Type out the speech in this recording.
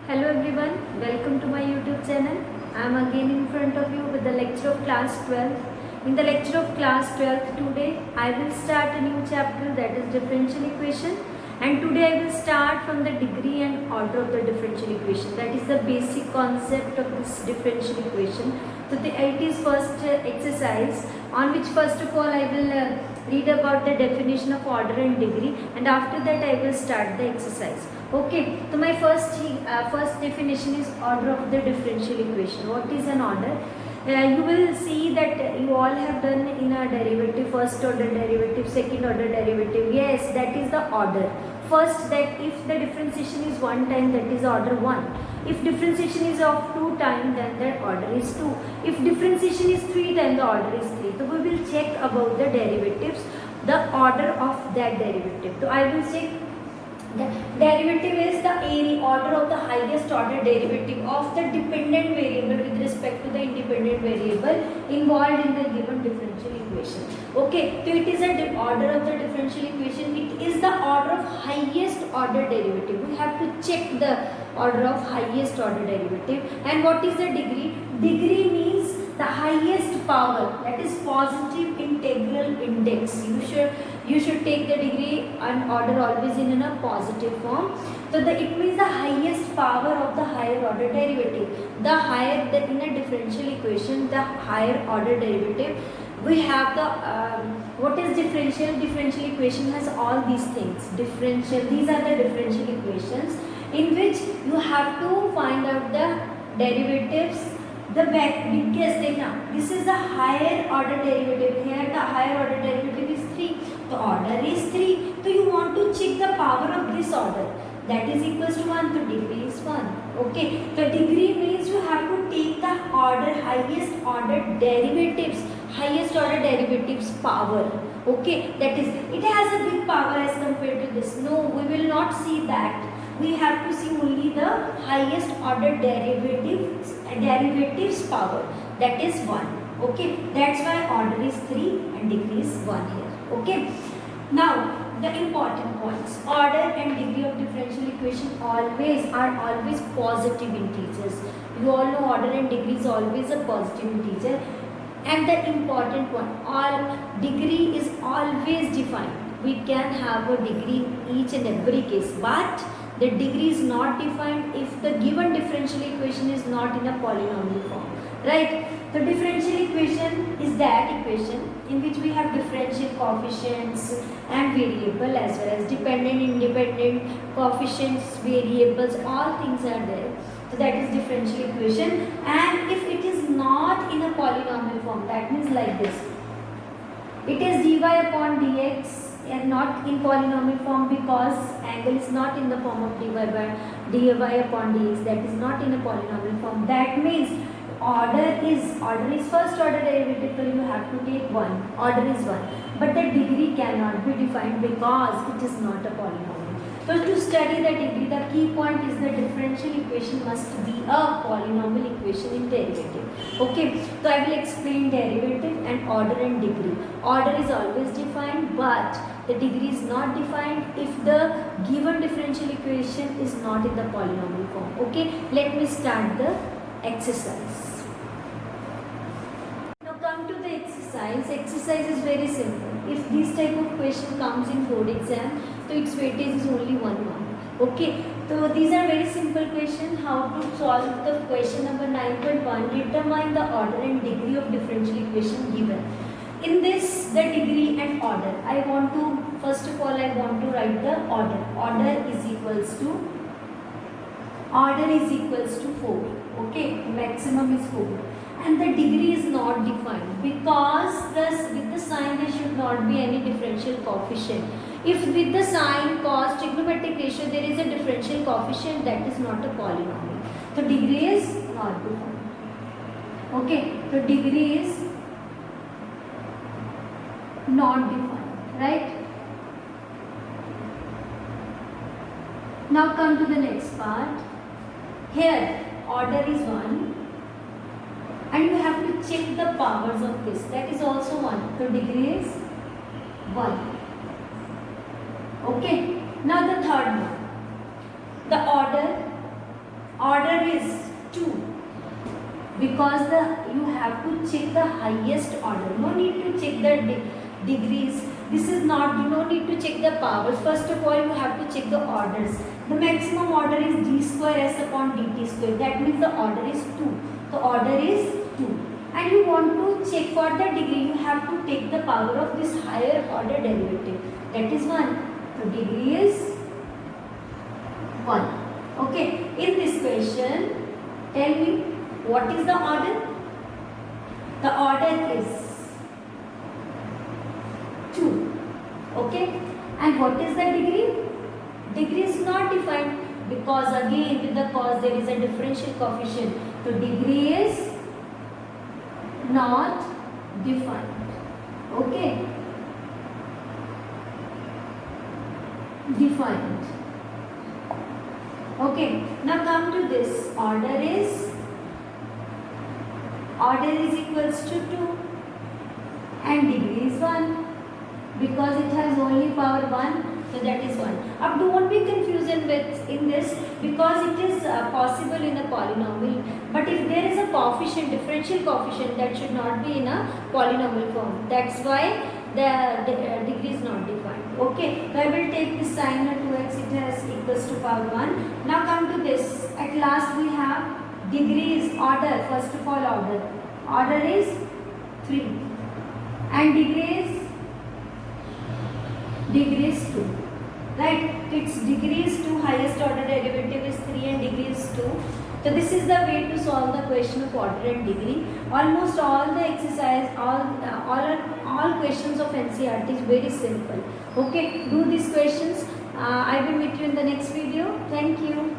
Hello everyone, welcome to my YouTube channel. I am again in front of you with the lecture of class 12. In the lecture of class 12 today, I will start a new chapter, that is differential equation, and today I will start from the degree and order of the differential equation. That is the basic concept of this differential equation. So it is first exercise on which first of all I will read about the definition of order and degree, and after that I will start the exercise. Okay, so my first definition is order of the differential equation. What is an order? You will see that you all have done in a derivative, first order derivative, second order derivative. Yes, that is the order. First, that if the differentiation is one time, that is order 1. If differentiation is of 2 times, then the order is 2. If differentiation is 3 times, the order is 3. So we will check about the derivatives, the order of that derivative. So I will check. The derivative is the order of the highest order derivative of the dependent variable with respect to the independent variable involved in the given differential equation. Okay, so it is a order of the differential equation. It is the order of highest order derivative. We have to check the order of highest order derivative. And what is the degree? Degree means the highest power, that is positive integral index. You should take the degree and order always in a positive form. So it means the highest power of the higher order derivative. The higher in a differential equation, the higher order derivative. We have the what is differential? Differential equation has all these things. Differential. These are the differential equations in which you have to find out the derivatives. The biggest thing. This is the higher order derivative. Here the higher order derivative is 3. The order is 3. So you want to check the power of this order. That is equals to 1. So degree is 1. Okay. The degree means you have to take the highest order derivatives. Highest order derivatives power. Okay. That is, it has a big power as compared to this. No, we will not see that. We have to see only the highest order derivatives power, that is 1. Okay, that's why order is 3 and degree is 1 here. Okay, now the important points. Order and degree of differential equation are always positive integers. You all know order and degree is always a positive integer. And the important one, degree is always defined. We can have a degree in each and every case, but the degree is not defined if the given differential equation is not in a polynomial form, right? The differential equation is that equation in which we have differential coefficients and variable as well as dependent, independent, coefficients, variables, all things are there. So that is differential equation. And if it is not in a polynomial form, that means like this. It is dy upon dx and not in polynomial form because angle is not in the form of dy upon dx. That is not in a polynomial form. That means order is first order derivative, so you have to take 1. Order is 1. But the degree cannot be defined because it is not a polynomial. So to study the degree, the key point is the differential equation must be a polynomial equation in derivative. Okay, so I will explain derivative and order and degree. Order is always defined, but the degree is not defined if the given differential equation is not in the polynomial form. Okay, let me start the exercise. Now come to the exercise. Exercise is very simple. If this type of question comes in board exam, so its weightage is only 1 mark. Okay, so these are very simple questions. How to solve the question number 9.1? Determine the order and degree of differential equation given. In this, the degree and order, I want to, first of all, I want to write the order. Order is equals to 4. Okay, maximum is 4. And the degree is not defined because with the sign there should not be any differential coefficient. If with the sign cos trigonometric ratio there is a differential coefficient, that is not a polynomial. So degree is not defined. Okay, so degree is not defined, right? Now come to the next part. Here order is 1 and you have to check the powers of this, that is also 1. So degree is 1. Okay, now the third one. The order order is 2, because you have to check the highest order. No need to check the degrees. This is not, you don't need to check the powers. First of all, you have to check the orders. The maximum order is d square s upon dt square. That means the order is 2. The order is 2. And you want to check for the degree, you have to take the power of this higher order derivative. That is 1. So degree is 1. Okay. In this question, tell me what is the order? The order is 2. Okay. And what is the degree? Degree is not defined, because again with the cos there is a differential coefficient. So degree is not defined. Okay. Defined. Okay. Now come to this. Order is equals to 2 and degree is 1, because it has only power 1, so that is 1. Now don't be confused in this, because it is possible in a polynomial, but if there is a coefficient, differential coefficient, that should not be in a polynomial form. That's why the degree is not defined. Okay, so I will take this sign of 2x, it has equals to power 1. Now come to this. At last we have degree is order. First of all, order is 3 and degree is 2. Right? Its degree is 2, highest order derivative is 3 and degree is 2. So this is the way to solve the question of order and degree. Almost all the exercise, all questions of NCERT is very simple. Okay, do these questions. I will meet you in the next video. Thank you.